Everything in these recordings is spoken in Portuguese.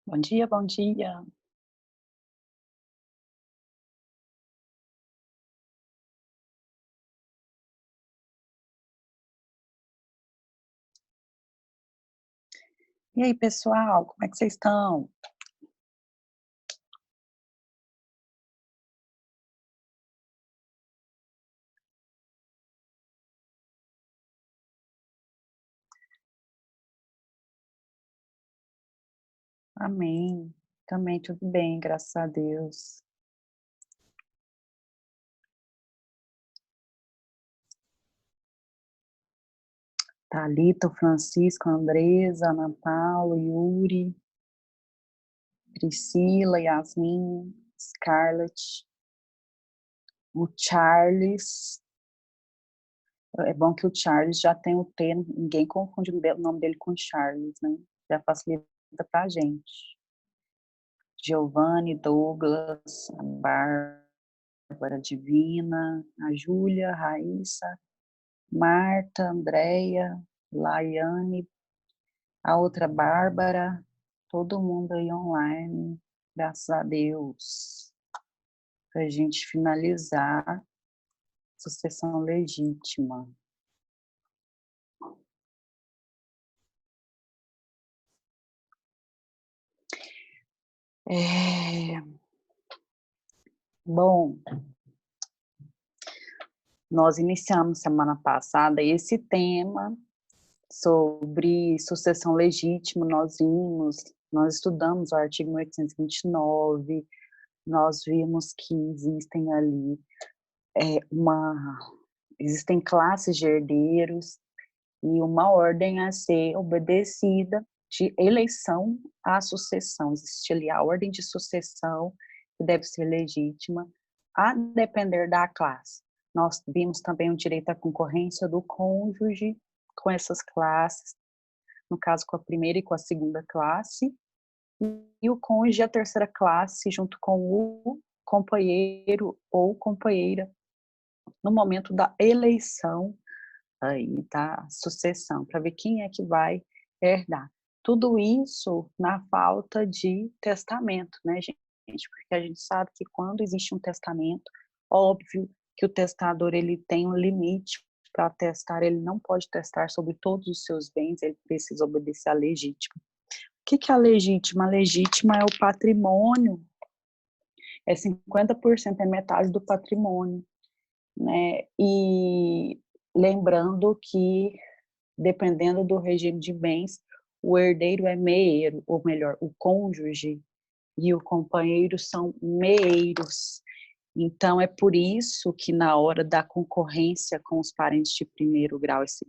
Bom dia, bom dia. E aí, pessoal, como é que vocês estão? Amém. Também tudo bem, graças a Deus. Thalita, o Francisco, a Andresa, a Ana Paula, o Yuri, Priscila, Yasmin, Scarlett, o Charles. É bom que o Charles já tem o T, ninguém confunde o nome dele com Charles, né? Já facilita pra gente. Giovanni, Douglas, a Bárbara Divina, a Júlia, a Raíssa, Marta, Andréia, Laiane, a outra Bárbara, todo mundo aí online, graças a Deus, para a gente finalizar sucessão legítima. Bom, nós iniciamos semana passada esse tema sobre sucessão legítima, nós estudamos o artigo 1829, nós vimos que existem ali existem classes de herdeiros e uma ordem a ser obedecida de eleição à sucessão. Existe ali a ordem de sucessão, que deve ser legítima, a depender da classe. Nós vimos também o direito à concorrência do cônjuge com essas classes, no caso com a primeira e com a segunda classe, e o cônjuge a terceira classe, junto com o companheiro ou companheira, no momento da eleição aí da sucessão, para ver quem é que vai herdar. Tudo isso na falta de testamento, né, gente? Porque a gente sabe que quando existe um testamento, óbvio que o testador ele tem um limite para testar, ele não pode testar sobre todos os seus bens, ele precisa obedecer à legítima. O que é a legítima? A legítima é o patrimônio, é 50%, é metade do patrimônio, né? E lembrando que, dependendo do regime de bens, o herdeiro é meeiro, ou melhor, o cônjuge e o companheiro são meeiros. Então, é por isso que na hora da concorrência com os parentes de primeiro grau, os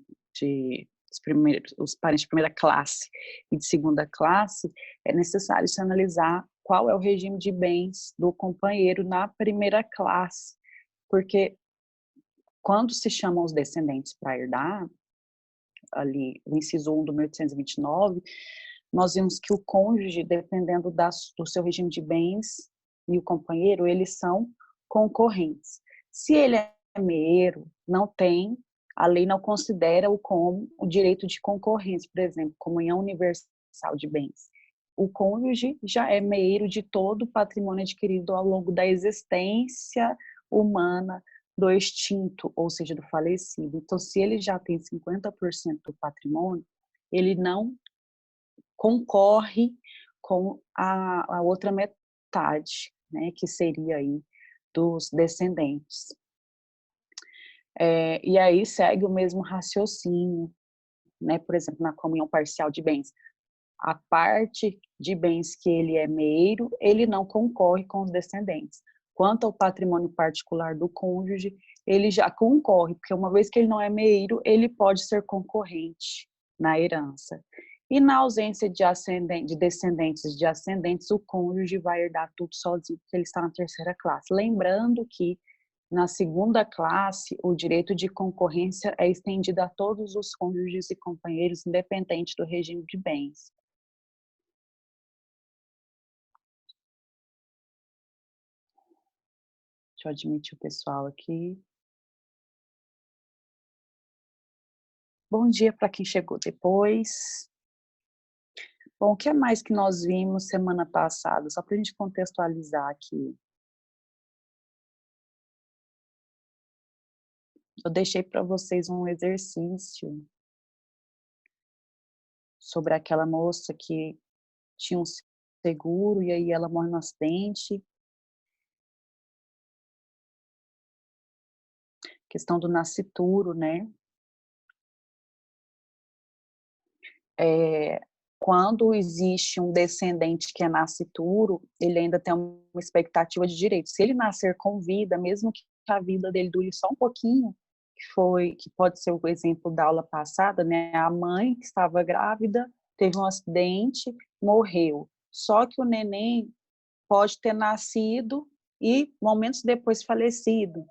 parentes de primeira classe e de segunda classe, é necessário se analisar qual é o regime de bens do companheiro na primeira classe, porque quando se chamam os descendentes para herdar, ali, o inciso 1 do 1829, nós vimos que o cônjuge, dependendo do seu regime de bens, e o companheiro, eles são concorrentes. Se ele é meeiro, não tem, a lei não considera-o como o direito de concorrência, por exemplo, comunhão universal de bens. O cônjuge já é meeiro de todo o patrimônio adquirido ao longo da existência humana do extinto, ou seja, do falecido. Então, se ele já tem 50% do patrimônio, ele não concorre com a outra metade, né, que seria aí dos descendentes. E aí segue o mesmo raciocínio, né, por exemplo, na comunhão parcial de bens. A parte de bens que ele é meeiro, ele não concorre com os descendentes. Quanto ao patrimônio particular do cônjuge, ele já concorre, porque uma vez que ele não é meeiro, ele pode ser concorrente na herança. E na ausência de descendentes de ascendentes, o cônjuge vai herdar tudo sozinho, porque ele está na terceira classe. Lembrando que na segunda classe, o direito de concorrência é estendido a todos os cônjuges e companheiros, independente do regime de bens. Deixa eu admitir o pessoal aqui. Bom dia para quem chegou depois. Bom, o que mais que nós vimos semana passada? Só para a gente contextualizar aqui. Eu deixei para vocês um exercício sobre aquela moça que tinha um seguro e aí ela morre no acidente. Questão do nascituro, né? Quando existe um descendente que é nascituro, ele ainda tem uma expectativa de direito. Se ele nascer com vida, mesmo que a vida dele dure só um pouquinho, que pode ser o exemplo da aula passada, né? A mãe que estava grávida teve um acidente, morreu. Só que o neném pode ter nascido e momentos depois falecido.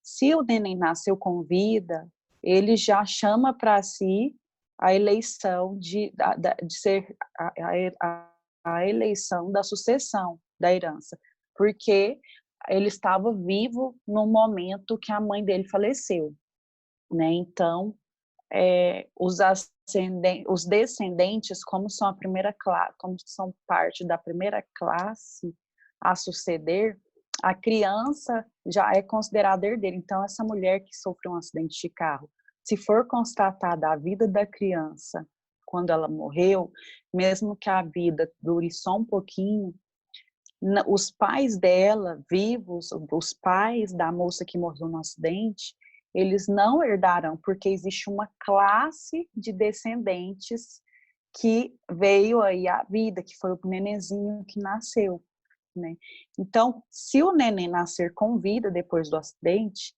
Se o neném nasceu com vida, ele já chama para si a eleição de ser a eleição da sucessão da herança, porque ele estava vivo no momento que a mãe dele faleceu, né? Então, os descendentes, como são a primeira classe, como são parte da primeira classe a suceder, a criança já é considerada herdeira. Então, essa mulher que sofreu um acidente de carro, se for constatada a vida da criança quando ela morreu, mesmo que a vida dure só um pouquinho, os pais dela, vivos, os pais da moça que morreu no acidente, eles não herdarão, porque existe uma classe de descendentes que veio aí à vida, que foi o nenenzinho que nasceu, né? Então, se o neném nascer com vida depois do acidente,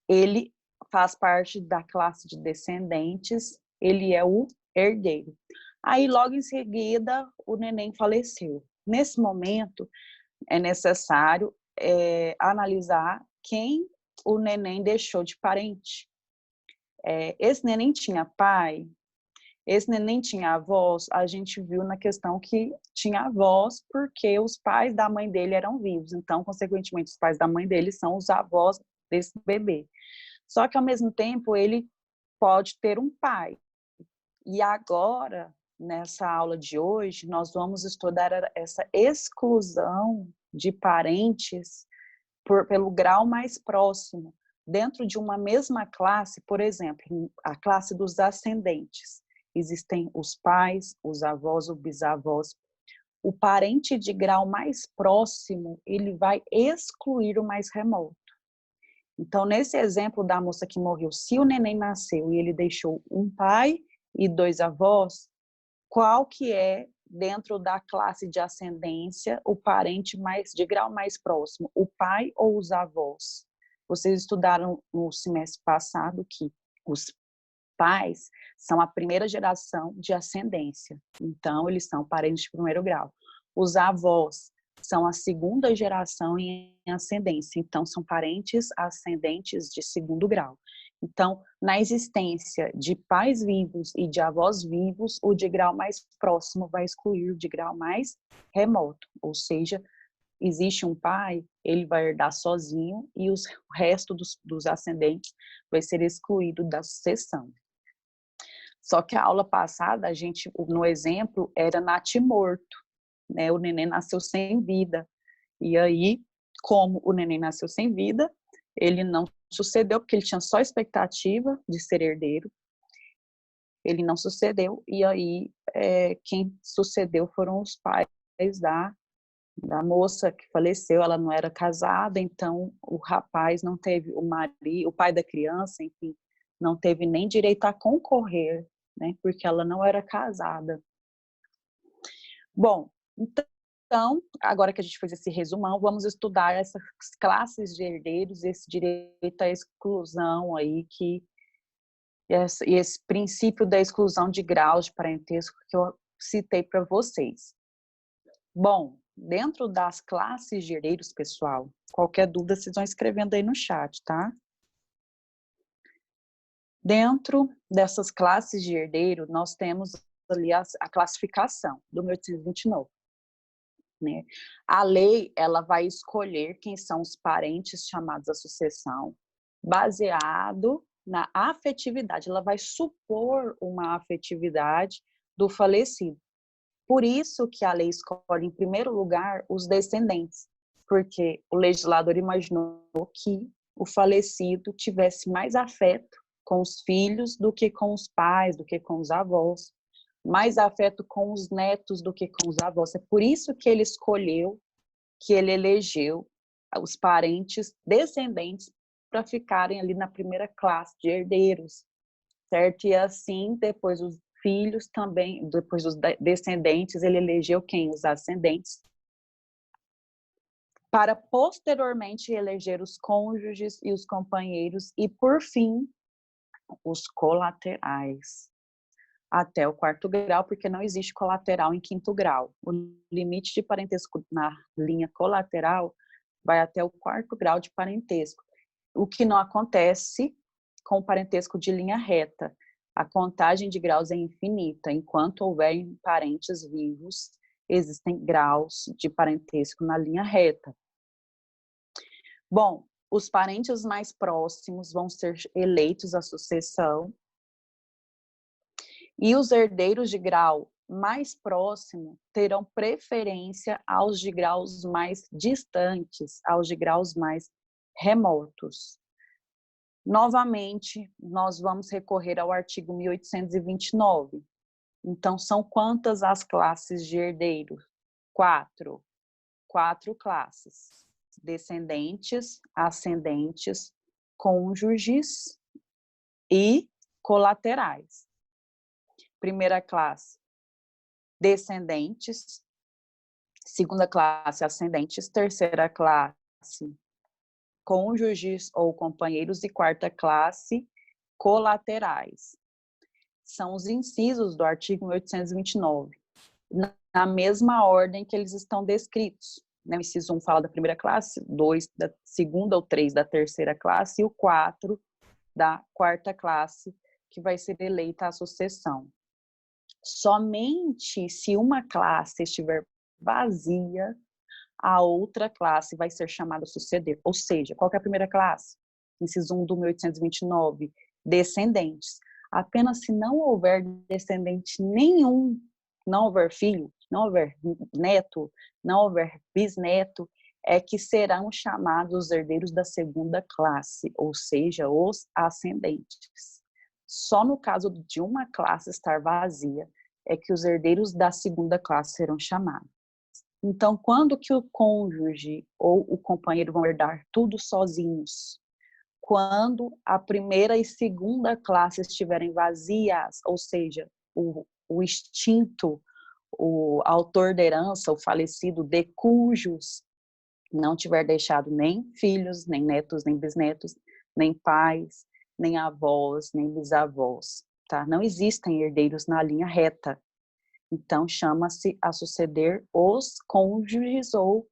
ele faz parte da classe de descendentes, ele é o herdeiro. Aí, logo em seguida, o neném faleceu. Nesse momento, é necessário analisar quem o neném deixou de parente. Esse neném tinha pai, esse neném tinha avós, a gente viu na questão que tinha avós porque os pais da mãe dele eram vivos, então, consequentemente, os pais da mãe dele são os avós desse bebê. Só que, ao mesmo tempo, ele pode ter um pai. E agora, nessa aula de hoje, nós vamos estudar essa exclusão de parentes pelo grau mais próximo, dentro de uma mesma classe, por exemplo, a classe dos ascendentes. Existem os pais, os avós, os bisavós. O parente de grau mais próximo, ele vai excluir o mais remoto. Então, nesse exemplo da moça que morreu, se o neném nasceu e ele deixou um pai e 2 avós, qual que é, dentro da classe de ascendência, o parente de grau mais próximo, o pai ou os avós? Vocês estudaram no semestre passado que os pais são a primeira geração de ascendência, então eles são parentes de primeiro grau. Os avós são a segunda geração em ascendência, então são parentes ascendentes de segundo grau. Então, na existência de pais vivos e de avós vivos, o de grau mais próximo vai excluir o de grau mais remoto, ou seja, existe um pai, ele vai herdar sozinho e o resto dos ascendentes vai ser excluído da sucessão. Só que a aula passada, a gente, no exemplo, era natimorto, né? O neném nasceu sem vida. E aí, como o neném nasceu sem vida, ele não sucedeu, porque ele tinha só expectativa de ser herdeiro. Ele não sucedeu, e aí quem sucedeu foram os pais da moça que faleceu. Ela não era casada, então o rapaz não teve, o pai da criança, enfim, não teve nem direito a concorrer, né, porque ela não era casada. Bom, então, agora que a gente fez esse resumão, vamos estudar essas classes de herdeiros, esse direito à exclusão aí, e esse princípio da exclusão de graus de parentesco que eu citei para vocês. Bom, dentro das classes de herdeiros, pessoal, qualquer dúvida vocês vão escrevendo aí no chat, tá? Dentro dessas classes de herdeiro, nós temos ali a classificação do 1829. Né? A lei, ela vai escolher quem são os parentes chamados à sucessão, baseado na afetividade. Ela vai supor uma afetividade do falecido. Por isso que a lei escolhe, em primeiro lugar, os descendentes, porque o legislador imaginou que o falecido tivesse mais afeto com os filhos do que com os pais, do que com os avós, mais afeto com os netos do que com os avós. É por isso que ele escolheu, que ele elegeu os parentes descendentes para ficarem ali na primeira classe de herdeiros, certo? E assim, depois os filhos também, depois dos descendentes, ele elegeu quem? Os ascendentes, para posteriormente eleger os cônjuges e os companheiros e, por fim, os colaterais, até o 4º grau, porque não existe colateral em 5º grau. O limite de parentesco na linha colateral vai até o 4º grau de parentesco, o que não acontece com o parentesco de linha reta. A contagem de graus é infinita. Enquanto houver parentes vivos, existem graus de parentesco na linha reta. Bom, os parentes mais próximos vão ser eleitos à sucessão e os herdeiros de grau mais próximo terão preferência aos de graus mais distantes, aos de graus mais remotos. Novamente, nós vamos recorrer ao artigo 1829. Então, são quantas as classes de herdeiros? 4. 4 classes. Descendentes, ascendentes, cônjuges e colaterais. Primeira classe, descendentes. Segunda classe, ascendentes. Terceira classe, cônjuges ou companheiros. E quarta classe, colaterais. São os incisos do artigo 1829, na mesma ordem que eles estão descritos. O inciso 1 fala da primeira classe, 2 da segunda ou 3 da terceira classe e o 4 da quarta classe, que vai ser eleita à sucessão. Somente se uma classe estiver vazia, a outra classe vai ser chamada a suceder. Ou seja, qual que é a primeira classe? Inciso 1 do 1829, descendentes. Apenas se não houver descendente nenhum, não houver filho, não houver neto, não houver bisneto, é que serão chamados os herdeiros da segunda classe, ou seja, os ascendentes. Só no caso de uma classe estar vazia é que os herdeiros da segunda classe serão chamados. Então, quando que o cônjuge ou o companheiro vão herdar tudo sozinhos? Quando a primeira e segunda classe estiverem vazias, ou seja, o extinto, o autor da herança, o falecido, de cujos não tiver deixado nem filhos, nem netos, nem bisnetos, nem pais, nem avós, nem bisavós, tá? Não existem herdeiros na linha reta. Então, chama-se a suceder os cônjuges ou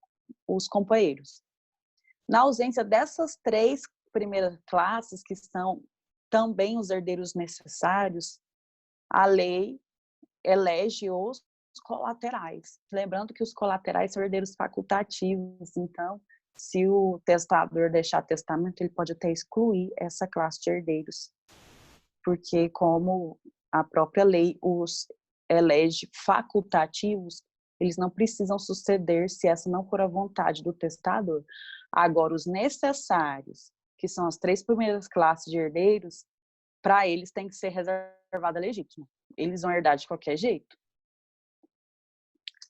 os companheiros. Na ausência dessas 3 primeiras classes, que são também os herdeiros necessários, a lei elege os colaterais. Lembrando que os colaterais são herdeiros facultativos, então, se o testador deixar testamento, ele pode até excluir essa classe de herdeiros, porque como a própria lei os elege facultativos, eles não precisam suceder se essa não for a vontade do testador. Agora, os necessários, que são as 3 primeiras classes de herdeiros, para eles tem que ser reservada a legítima. Eles vão herdar de qualquer jeito.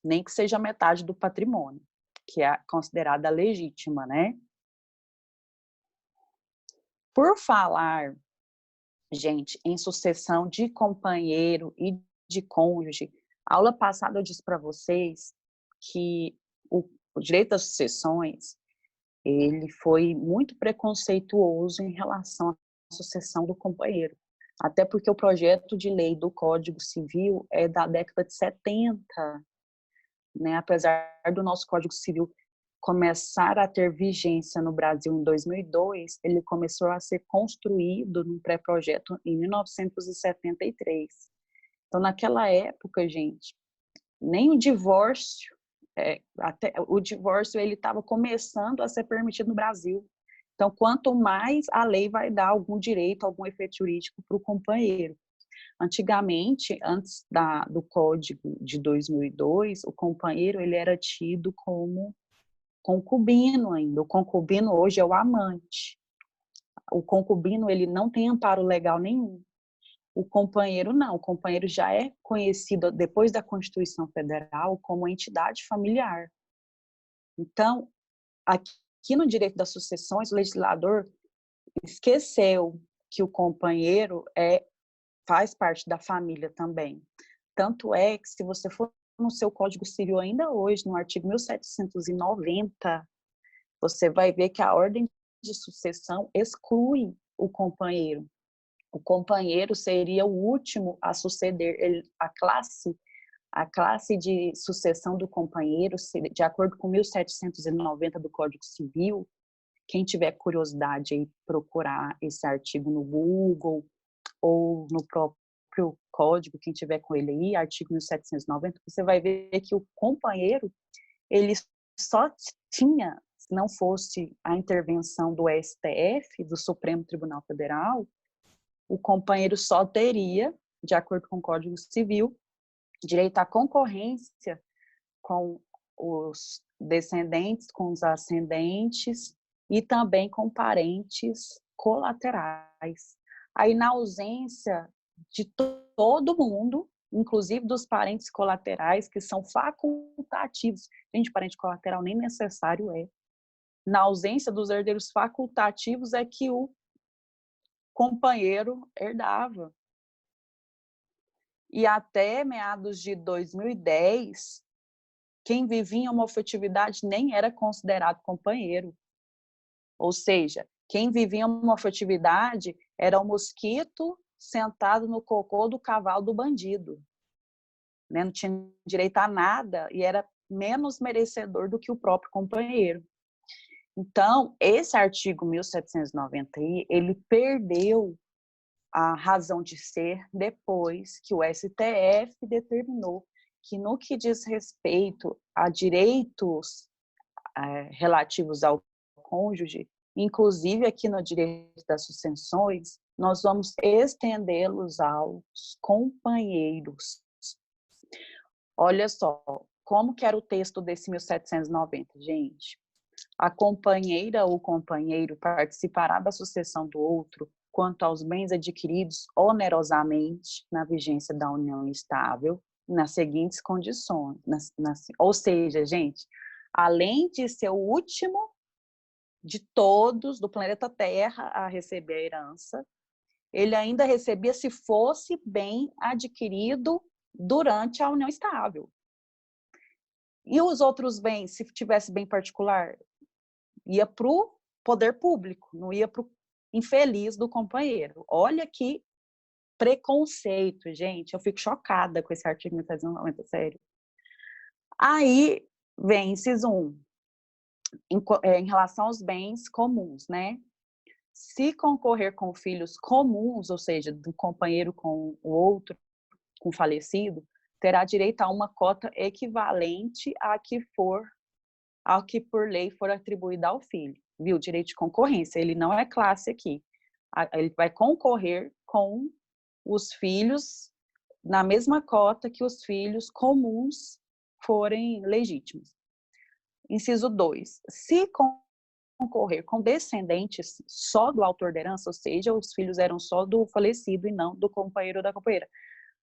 Nem que seja metade do patrimônio, que é considerada legítima, né? Por falar, gente, em sucessão de companheiro e de cônjuge, a aula passada eu disse para vocês que o direito das sucessões, ele foi muito preconceituoso em relação à sucessão do companheiro. Até porque o projeto de lei do Código Civil é da década de 70, né? Apesar do nosso Código Civil começar a ter vigência no Brasil em 2002, ele começou a ser construído num pré-projeto em 1973. Então, naquela época, gente, nem o divórcio, até o divórcio ele estava começando a ser permitido no Brasil. Então, quanto mais a lei vai dar algum direito, algum efeito jurídico para o companheiro. Antigamente, antes do Código de 2002, o companheiro ele era tido como concubino ainda. O concubino hoje é o amante. O concubino ele não tem amparo legal nenhum. O companheiro não. O companheiro já é conhecido, depois da Constituição Federal, como entidade familiar. Então, aqui no direito das sucessões, o legislador esqueceu que o companheiro faz parte da família também. Tanto é que, se você for no seu Código Civil ainda hoje, no artigo 1790, você vai ver que a ordem de sucessão exclui o companheiro. O companheiro seria o último a suceder. A classe de sucessão do companheiro, de acordo com 1790 do Código Civil, quem tiver curiosidade aí procurar esse artigo no Google ou no próprio código, quem tiver com ele aí, artigo 1790, você vai ver que o companheiro, ele só tinha, se não fosse a intervenção do STF, do Supremo Tribunal Federal, o companheiro só teria, de acordo com o Código Civil, direito à concorrência com os descendentes, com os ascendentes e também com parentes colaterais. Aí, na ausência de todo mundo, inclusive dos parentes colaterais, que são facultativos. Gente, parente colateral nem necessário é. Na ausência dos herdeiros facultativos é que o companheiro herdava. E até meados de 2010, quem vivia em homoafetividade nem era considerado companheiro. Ou seja, quem vivia em homoafetividade era o mosquito sentado no cocô do cavalo do bandido. Né? Não tinha direito a nada e era menos merecedor do que o próprio companheiro. Então, esse artigo 1790, ele perdeu a razão de ser depois que o STF determinou que, no que diz respeito a direitos relativos ao cônjuge, inclusive aqui no direito das sucessões, nós vamos estendê-los aos companheiros. Olha só, como que era o texto desse 1790, gente? A companheira ou companheiro participará da sucessão do outro quanto aos bens adquiridos onerosamente na vigência da união estável, nas seguintes condições. Ou seja, gente, além de ser o último de todos do planeta Terra a receber a herança, ele ainda recebia se fosse bem adquirido durante a união estável. E os outros bens, se tivesse bem particular, ia para o poder público, não ia para o infeliz do companheiro. Olha que preconceito, gente. Eu fico chocada com esse artigo 1790, sério. Aí vem inciso 1, em relação aos bens comuns, né? Se concorrer com filhos comuns, ou seja, do companheiro com o outro, com o falecido, terá direito a uma cota equivalente ao que por lei for atribuída ao filho. Viu? Direito de concorrência, ele não é classe aqui. Ele vai concorrer com os filhos na mesma cota que os filhos comuns forem legítimos. Inciso 2. Se concorrer com descendentes só do autor da herança, ou seja, os filhos eram só do falecido e não do companheiro ou da companheira,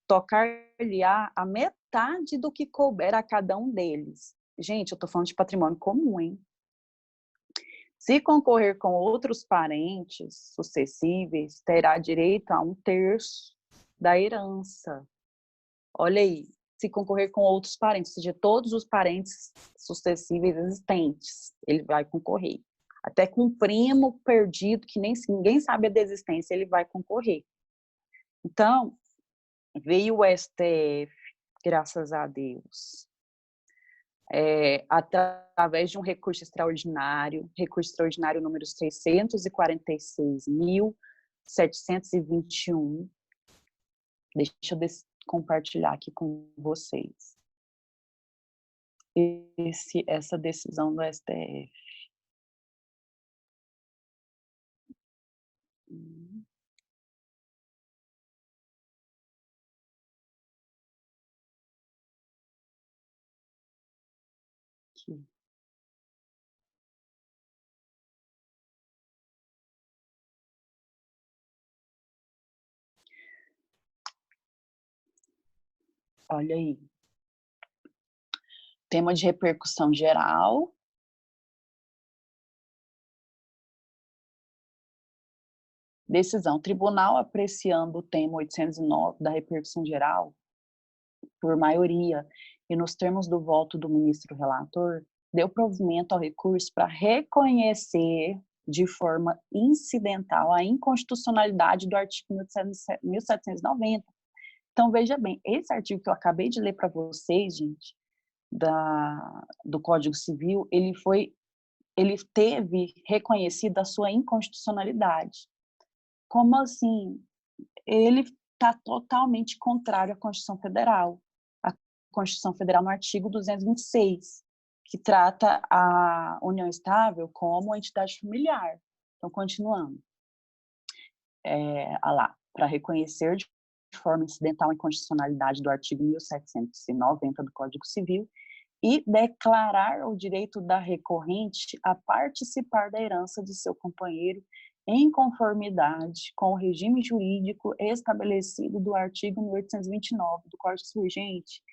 tocar-lhe-á a metade do que couber a cada um deles. Gente, eu estou falando de patrimônio comum, hein? Se concorrer com outros parentes sucessíveis, terá direito a 1/3 da herança. Olha aí, se concorrer com outros parentes, ou seja, todos os parentes sucessíveis existentes, ele vai concorrer. Até com um primo perdido, que ninguém sabe da existência, ele vai concorrer. Então, veio o STF, graças a Deus, através de um recurso extraordinário número 646.721. Deixa eu compartilhar aqui com vocês essa decisão do STF. aqui. Olha aí. Tema de repercussão geral. Decisão. Tribunal apreciando o tema 809 da repercussão geral, por maioria, e nos termos do voto do ministro relator, deu provimento ao recurso para reconhecer de forma incidental a inconstitucionalidade do artigo 1790. Então, veja bem, esse artigo que eu acabei de ler para vocês, gente, do Código Civil, ele teve reconhecida a sua inconstitucionalidade. Como assim? Ele está totalmente contrário à Constituição Federal. A Constituição Federal, no artigo 226, que trata a união estável como entidade familiar. Então, continuando. Para reconhecer de forma incidental a inconstitucionalidade do artigo 1790 do Código Civil e declarar o direito da recorrente a participar da herança de seu companheiro em conformidade com o regime jurídico estabelecido do artigo 1829 do Código Civil. Gente,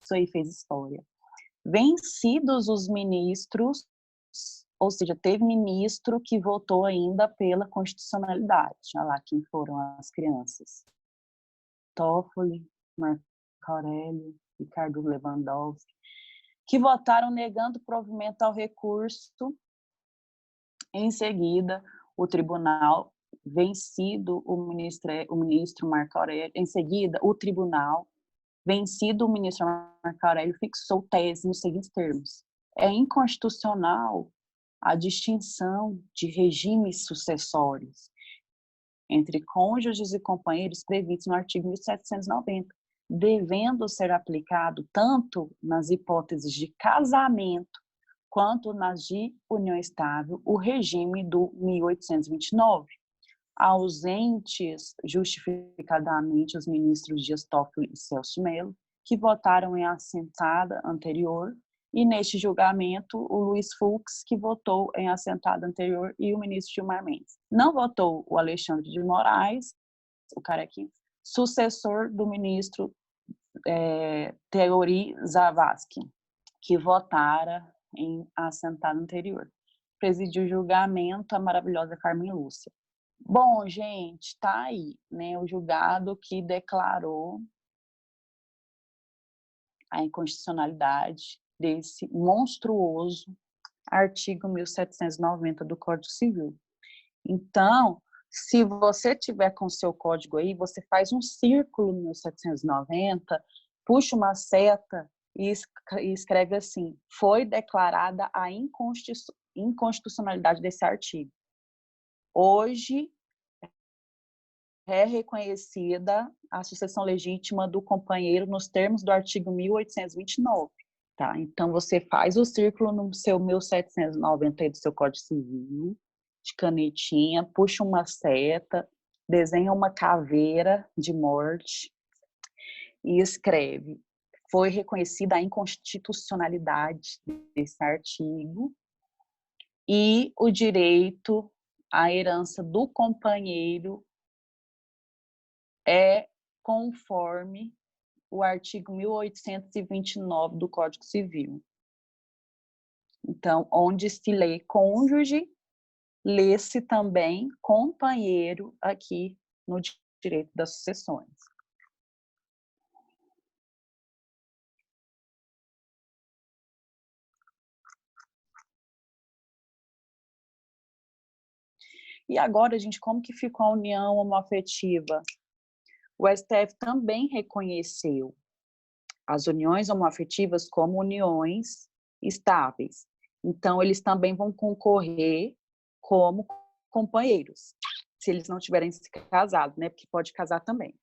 isso aí fez história. Vencidos os ministros, ou seja, teve ministro que votou ainda pela constitucionalidade. Olha lá quem foram as crianças. Toffoli, Marco Aurélio, Ricardo Lewandowski, que votaram negando provimento ao recurso. Em seguida, o tribunal, vencido o ministro Marco Aurélio, em seguida, o tribunal, vencido o ministro Marco Aurélio, fixou tese nos seguintes termos: é inconstitucional a distinção de regimes sucessórios entre cônjuges e companheiros previstos no artigo 1790, devendo ser aplicado tanto nas hipóteses de casamento quanto nas de união estável o regime do 1829. Ausentes justificadamente os ministros Dias Toffoli e Celso Melo, que votaram em assentada anterior, e neste julgamento o Luiz Fux, que votou em assentada anterior, e o ministro Gilmar Mendes. Não votou o Alexandre de Moraes, o carequinho, sucessor do ministro Teori Zavascki, que votara em assentada anterior. Presidiu o julgamento a maravilhosa Carmen Lúcia. Bom, gente, tá aí, né, o julgado que declarou a inconstitucionalidade desse monstruoso artigo 1790 do Código Civil. Então, se você tiver com o seu código aí, você faz um círculo no 1790, puxa uma seta e escreve assim: foi declarada a inconstitucionalidade desse artigo. Hoje é reconhecida a sucessão legítima do companheiro nos termos do artigo 1829, tá? Então, você faz o círculo no seu 1790 aí do seu Código Civil, de canetinha, puxa uma seta, desenha uma caveira de morte e escreve: foi reconhecida a inconstitucionalidade desse artigo e o direito à herança do companheiro é conforme o artigo 1829 do Código Civil. Então, onde se lê cônjuge, lê-se também companheiro aqui no direito das sucessões. E agora, gente, como que ficou a união homoafetiva? O STF também reconheceu as uniões homoafetivas como uniões estáveis. Então, eles também vão concorrer como companheiros, se eles não tiverem se casado, né? Porque pode casar também.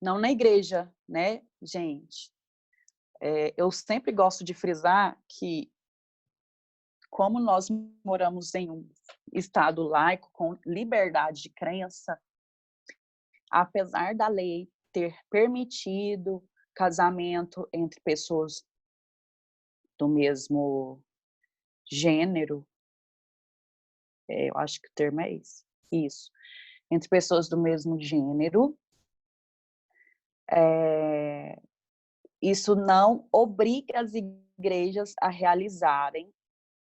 Não na igreja, né, gente? Eu sempre gosto de frisar que, como nós moramos em um estado laico com liberdade de crença, apesar da lei ter permitido casamento entre pessoas do mesmo gênero, eu acho que o termo é esse, isso, entre pessoas do mesmo gênero, isso não obriga as igrejas a realizarem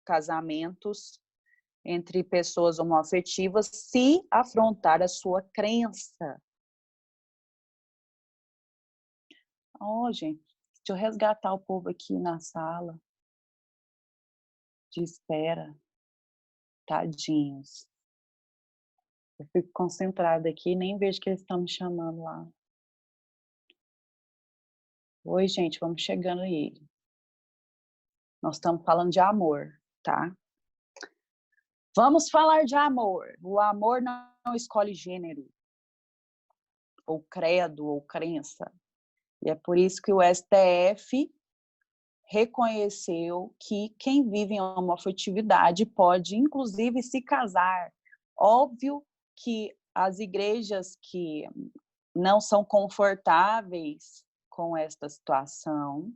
casamentos entre pessoas homoafetivas se afrontar a sua crença. Gente, deixa eu resgatar o povo aqui na sala de espera. Tadinhos. Eu fico concentrada aqui, nem vejo que eles estão me chamando lá. Oi, gente, vamos chegando aí. Nós estamos falando de amor, tá? Vamos falar de amor. O amor não escolhe gênero, ou credo, ou crença. E é por isso que o STF reconheceu que quem vive em homoafetividade pode, inclusive, se casar. Óbvio que as igrejas que não são confortáveis com esta situação,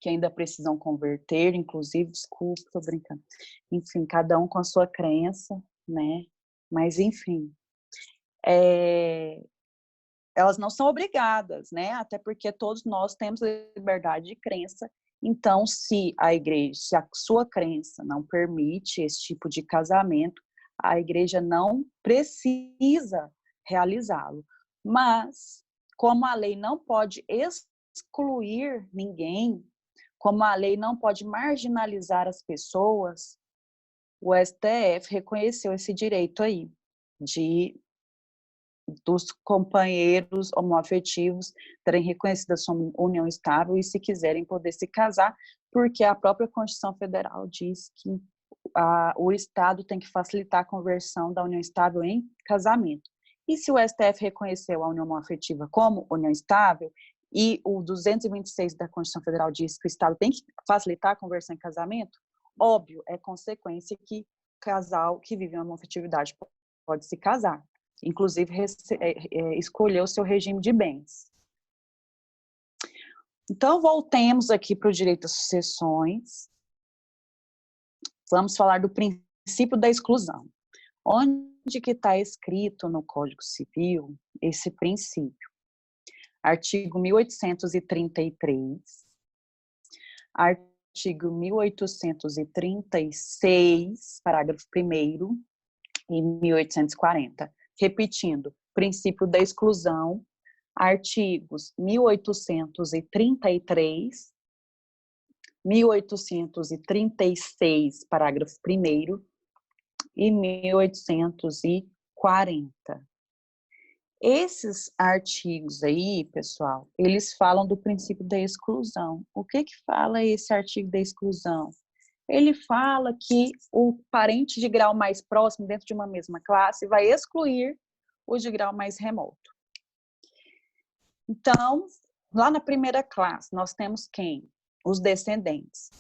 que ainda precisam converter, inclusive, desculpa, tô brincando. Enfim, cada um com a sua crença, né? Mas, enfim, elas não são obrigadas, né? Até porque todos nós temos liberdade de crença. Então, se a igreja, se a sua crença não permite esse tipo de casamento, a igreja não precisa realizá-lo. Mas, como a lei não pode excluir ninguém, como a lei não pode marginalizar as pessoas, o STF reconheceu esse direito aí dos companheiros homoafetivos terem reconhecido a sua união estável e, se quiserem, poder se casar, porque a própria Constituição Federal diz que o Estado tem que facilitar a conversão da união estável em casamento. E se o STF reconheceu a união homoafetiva como união estável, e o 226 da Constituição Federal diz que o Estado tem que facilitar a conversão em casamento, óbvio, é consequência que casal que vive em homoafetividade pode se casar, inclusive escolher o seu regime de bens. Então, voltemos aqui para o direito às sucessões. Vamos falar do princípio da exclusão. Onde que está escrito no Código Civil esse princípio? Artigo 1833, artigo 1836, parágrafo 1º, e 1840. Repetindo, princípio da exclusão, artigos 1833, 1836, parágrafo 1º, e 1840. Esses artigos aí, pessoal, eles falam do princípio da exclusão. O que fala esse artigo da exclusão? Ele fala que o parente de grau mais próximo dentro de uma mesma classe vai excluir o de grau mais remoto. Então, lá na primeira classe, nós temos quem? Os descendentes.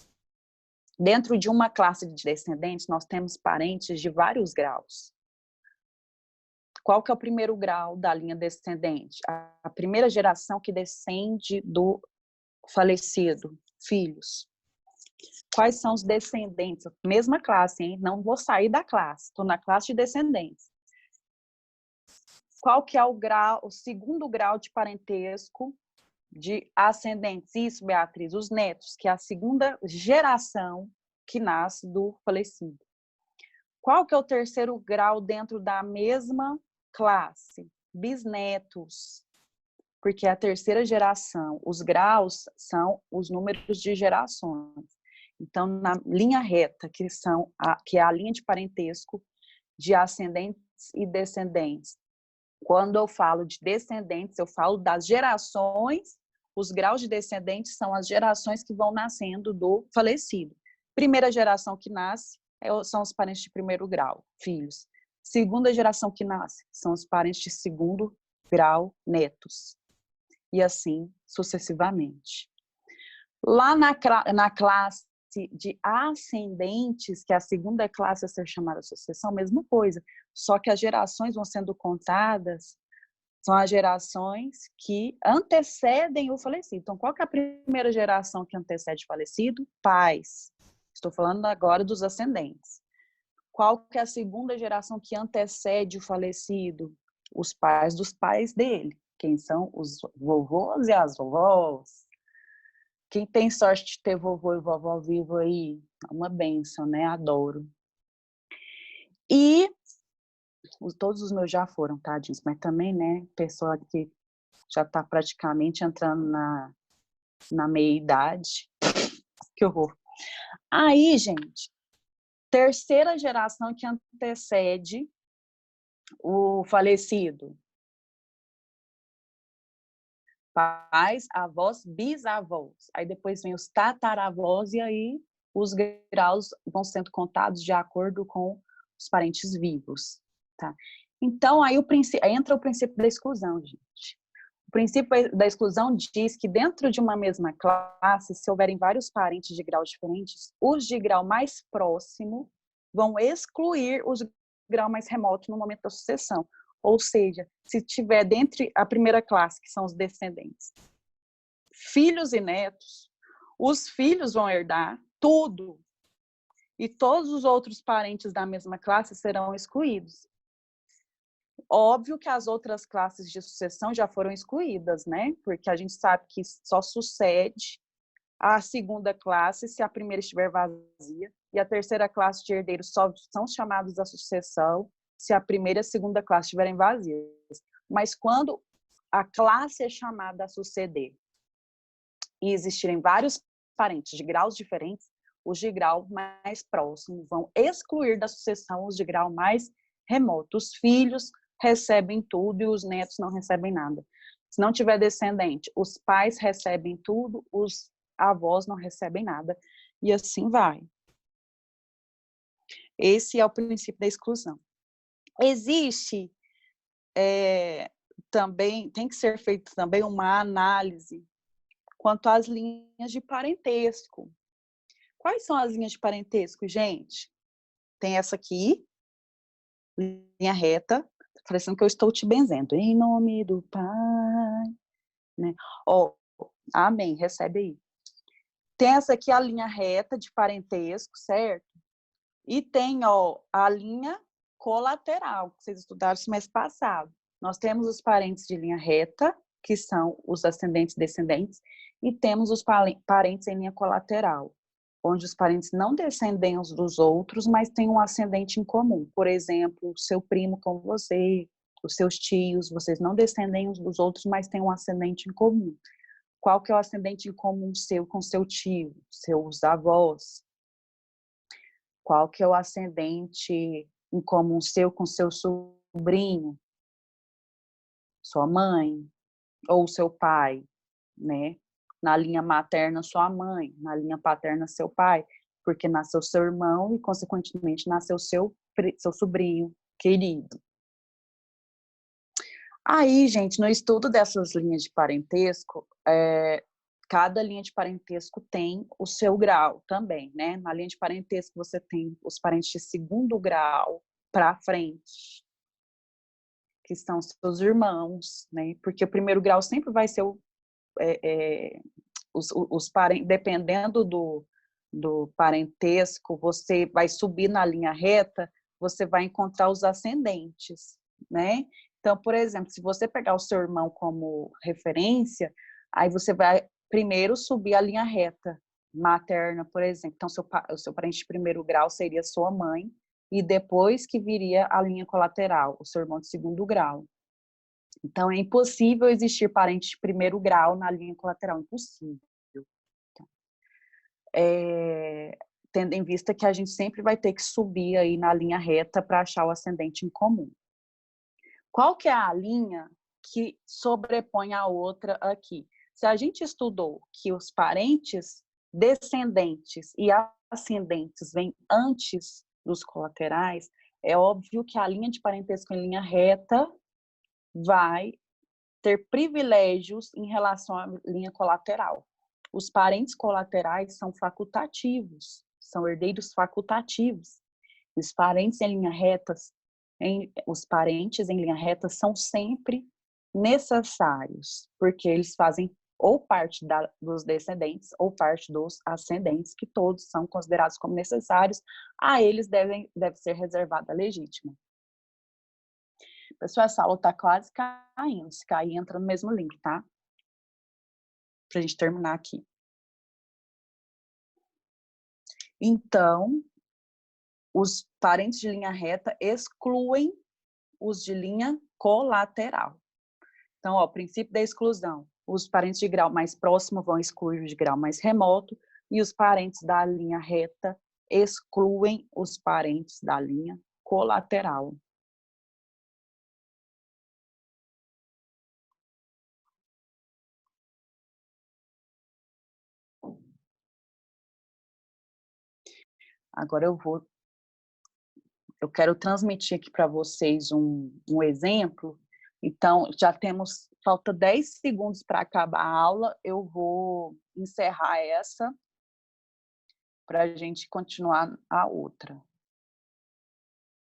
Dentro de uma classe de descendentes, nós temos parentes de vários graus. Qual que é o primeiro grau da linha descendente? A primeira geração que descende do falecido, filhos. Quais são os descendentes? Mesma classe, hein? Não vou sair da classe, estou na classe de descendentes. Qual que é o segundo grau de parentesco de ascendentes? Isso, Beatriz, os netos, que é a segunda geração que nasce do falecido. Qual que é o terceiro grau dentro da mesma classe? Bisnetos, porque é a terceira geração. Os graus são os números de gerações. Então, na linha reta, que é a linha de parentesco de ascendentes e descendentes. Quando eu falo de descendentes, eu falo das gerações. Os graus de descendentes são as gerações que vão nascendo do falecido. Primeira geração que nasce são os parentes de primeiro grau, filhos. Segunda geração que nasce são os parentes de segundo grau, netos. E assim sucessivamente. Lá na classe de ascendentes, que é a segunda classe a ser chamada sucessão, mesma coisa. Só que as gerações vão sendo contadas São as gerações que antecedem o falecido. Então, qual que é a primeira geração que antecede o falecido? Pais. Estou falando agora dos ascendentes. Qual que é a segunda geração que antecede o falecido? Os pais dos pais dele. Quem são os vovôs e as vovós? Quem tem sorte de ter vovô e vovó vivo aí, é uma bênção, né? Adoro. E todos os meus já foram, tadinhos, mas também, né, pessoa que já está praticamente entrando na meia-idade. Que horror. Aí, gente, terceira geração que antecede o falecido. Pais, avós, bisavós. Aí depois vem os tataravós e aí os graus vão sendo contados de acordo com os parentes vivos, tá? Então, aí entra o princípio da exclusão, gente. O princípio da exclusão diz que dentro de uma mesma classe, se houverem vários parentes de graus diferentes, os de grau mais próximo vão excluir os de grau mais remoto no momento da sucessão. Ou seja, se tiver dentre a primeira classe, que são os descendentes, filhos e netos, os filhos vão herdar tudo. E todos os outros parentes da mesma classe serão excluídos. Óbvio que as outras classes de sucessão já foram excluídas, né? Porque a gente sabe que só sucede a segunda classe se a primeira estiver vazia, e a terceira classe de herdeiros só são chamados à sucessão se a primeira e a segunda classe estiverem vazias. Mas quando a classe é chamada a suceder e existirem vários parentes de graus diferentes, os de grau mais próximo vão excluir da sucessão os de grau mais remoto. Os filhos recebem tudo e os netos não recebem nada. Se não tiver descendente, os pais recebem tudo, os avós não recebem nada, e assim vai. Esse é o princípio da exclusão. Existe também, tem que ser feita também uma análise quanto às linhas de parentesco. Quais são as linhas de parentesco, gente? Tem essa aqui, linha reta, parecendo que eu estou te benzendo. Em nome do Pai, né? Ó, amém, recebe aí. Tem essa aqui, a linha reta de parentesco, certo? E tem, ó, a linha colateral, que vocês estudaram esse mês passado. Nós temos os parentes de linha reta, que são os ascendentes e descendentes, e temos os parentes em linha colateral, onde os parentes não descendem uns dos outros, mas têm um ascendente em comum. Por exemplo, o seu primo com você, os seus tios, vocês não descendem uns dos outros, mas têm um ascendente em comum. Qual que é o ascendente em comum seu com seu tio, seus avós? Qual que é o ascendente em comum seu com seu sobrinho, sua mãe ou seu pai, né? Na linha materna, sua mãe, na linha paterna, seu pai, porque nasceu seu irmão e, consequentemente, nasceu seu sobrinho querido. Aí, gente, no estudo dessas linhas de parentesco, cada linha de parentesco tem o seu grau também, né? Na linha de parentesco você tem os parentes de segundo grau para frente, que são seus irmãos, né? Porque o primeiro grau sempre vai ser os parentes, dependendo do parentesco, você vai subir na linha reta, você vai encontrar os ascendentes, né? Então, por exemplo, se você pegar o seu irmão como referência, aí você vai primeiro subir a linha reta materna, por exemplo. Então, o seu parente de primeiro grau seria sua mãe, e depois que viria a linha colateral, o seu irmão de segundo grau. Então, é impossível existir parente de primeiro grau na linha colateral, impossível. Tendo em vista que a gente sempre vai ter que subir aí na linha reta para achar o ascendente em comum. Qual que é a linha que sobrepõe a outra aqui? Se a gente estudou que os parentes descendentes e ascendentes vêm antes dos colaterais, é óbvio que a linha de parentesco em linha reta vai ter privilégios em relação à linha colateral. Os parentes colaterais são facultativos, são herdeiros facultativos. Os parentes em linha reta são sempre necessários, porque eles fazem ou parte dos descendentes ou parte dos ascendentes, que todos são considerados como necessários, a eles deve ser reservada a legítima. Pessoal, essa aula está quase caindo, se cair entra no mesmo link, tá? Para a gente terminar aqui. Então, os parentes de linha reta excluem os de linha colateral. Então, ó, o princípio da exclusão. Os parentes de grau mais próximo vão excluir os de grau mais remoto, e os parentes da linha reta excluem os parentes da linha colateral. Agora eu quero transmitir aqui para vocês um exemplo. Então, já temos, falta 10 segundos para acabar a aula, eu vou encerrar essa para a gente continuar a outra.